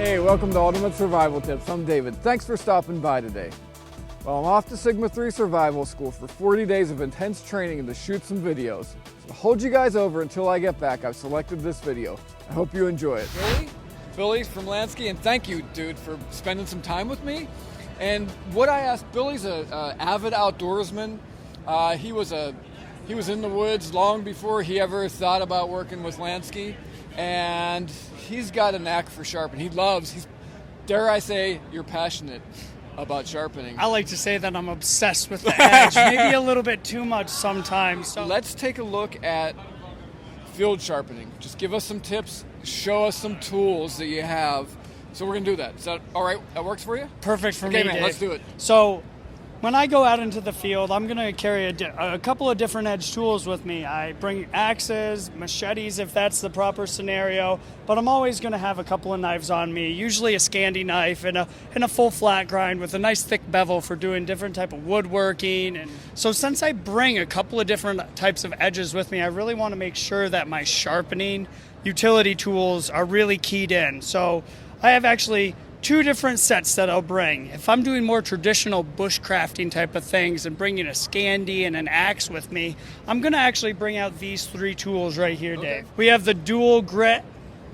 Hey, welcome to Ultimate Survival Tips. I'm David. Thanks for stopping by today. Well, I'm off to Sigma 3 Survival School for 40 days of intense training and to shoot some videos. So to hold you guys over until I get back, I've selected this video. I hope you enjoy it. Billy from Lansky, and thank you, dude, for spending some time with me. And what I asked, Billy's an avid outdoorsman. He was in the woods long before he ever thought about working with Lansky, and he's got a knack for sharpening. Dare I say, you're passionate about sharpening. I like to say that I'm obsessed with the edge, maybe a little bit too much sometimes. So let's take a look at field sharpening. Just give us some tips, show us some tools that you have. So we're gonna do that. Is that all right? That works for you? Perfect for me, Okay, man, Dave. let's do it. So when I go out into the field, I'm going to carry a couple of different edge tools with me. I bring axes, machetes if that's the proper scenario, but I'm always going to have a couple of knives on me, usually a Scandi knife and a full flat grind with a nice thick bevel for doing different type of woodworking. And so since I bring a couple of different types of edges with me, I really want to make sure that my sharpening utility tools are really keyed in. So I have actually two different sets that I'll bring. If I'm doing more traditional bushcrafting type of things and bringing a Scandi and an axe with me, I'm going to actually bring out these three tools right here, Dave. We have the dual grit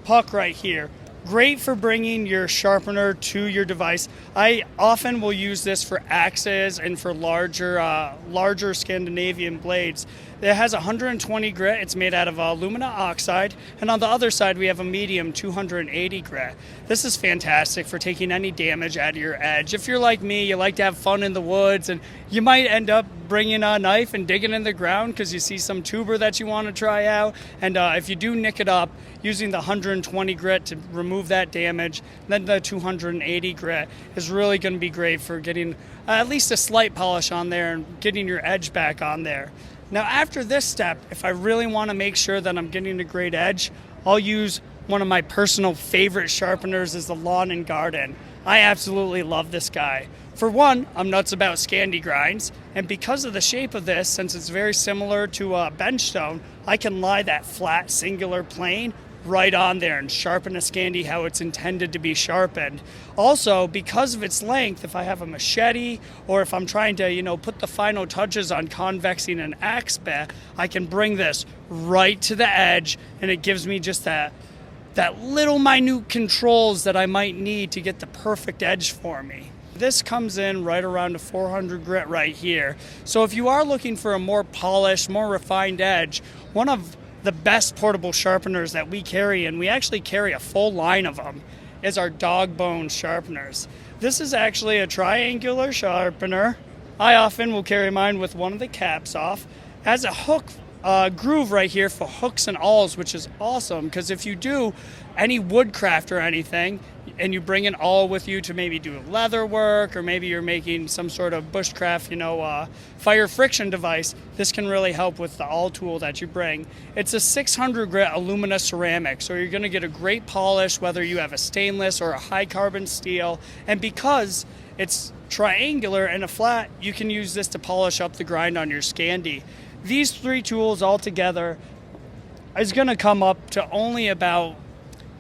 puck right here. Great for bringing your sharpener to your device. I often will use this for axes and for larger Scandinavian blades. It has 120 grit. It's made out of alumina oxide. And on the other side, we have a medium 280 grit. This is fantastic for taking any damage out of your edge. If you're like me, you like to have fun in the woods, and you might end up bringing a knife and digging in the ground because you see some tuber that you want to try out. And if you do nick it up, using the 120 grit to remove that damage, then the 280 grit is really going to be great for getting at least a slight polish on there and getting your edge back on there. Now after this step, if I really want to make sure that I'm getting a great edge, I'll use one of my personal favorite sharpeners is the Lawn and Garden. I absolutely love this guy. For one, I'm nuts about Scandi grinds, and because of the shape of this, since it's very similar to a bench stone, I can lie that flat singular plane right on there and sharpen a Scandi how it's intended to be sharpened. Also, because of its length, if I have a machete or if I'm trying to, put the final touches on convexing an axe bit, I can bring this right to the edge, and it gives me just that little minute controls that I might need to get the perfect edge for me. This comes in right around a 400 grit right here. So if you are looking for a more polished, more refined edge, one of the best portable sharpeners that we carry, and we actually carry a full line of them, is our dog bone sharpeners. This is actually a triangular sharpener. I often will carry mine with one of the caps off. Has a hook groove right here for hooks and awls, which is awesome because if you do any woodcraft or anything and you bring an awl with you to maybe do leather work, or maybe you're making some sort of bushcraft, fire friction device, this can really help with the awl tool that you bring. It's a 600 grit alumina ceramic, so you're going to get a great polish whether you have a stainless or a high carbon steel. And because it's triangular and a flat, you can use this to polish up the grind on your Scandi. These three tools all together is going to come up to only about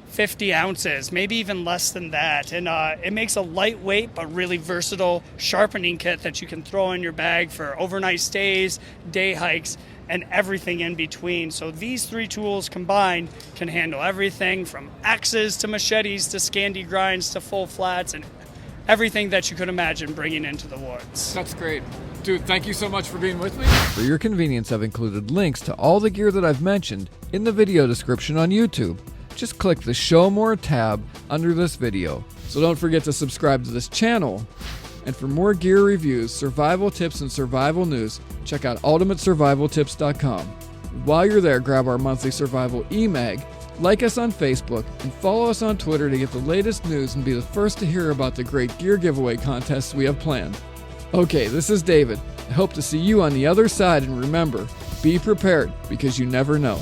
50 ounces, maybe even less than that. And it makes a lightweight but really versatile sharpening kit that you can throw in your bag for overnight stays, day hikes, and everything in between. So these three tools combined can handle everything from axes to machetes to Scandi grinds to full flats and everything that you could imagine bringing into the woods. That's great. Dude, thank you so much for being with me. For your convenience, I've included links to all the gear that I've mentioned in the video description on YouTube. Just click the Show More tab under this video. So don't forget to subscribe to this channel. And for more gear reviews, survival tips, and survival news, check out ultimatesurvivaltips.com. While you're there, grab our monthly survival e-mag, like us on Facebook, and follow us on Twitter to get the latest news and be the first to hear about the great gear giveaway contests we have planned. Okay, this is David. I hope to see you on the other side, and remember, be prepared because you never know.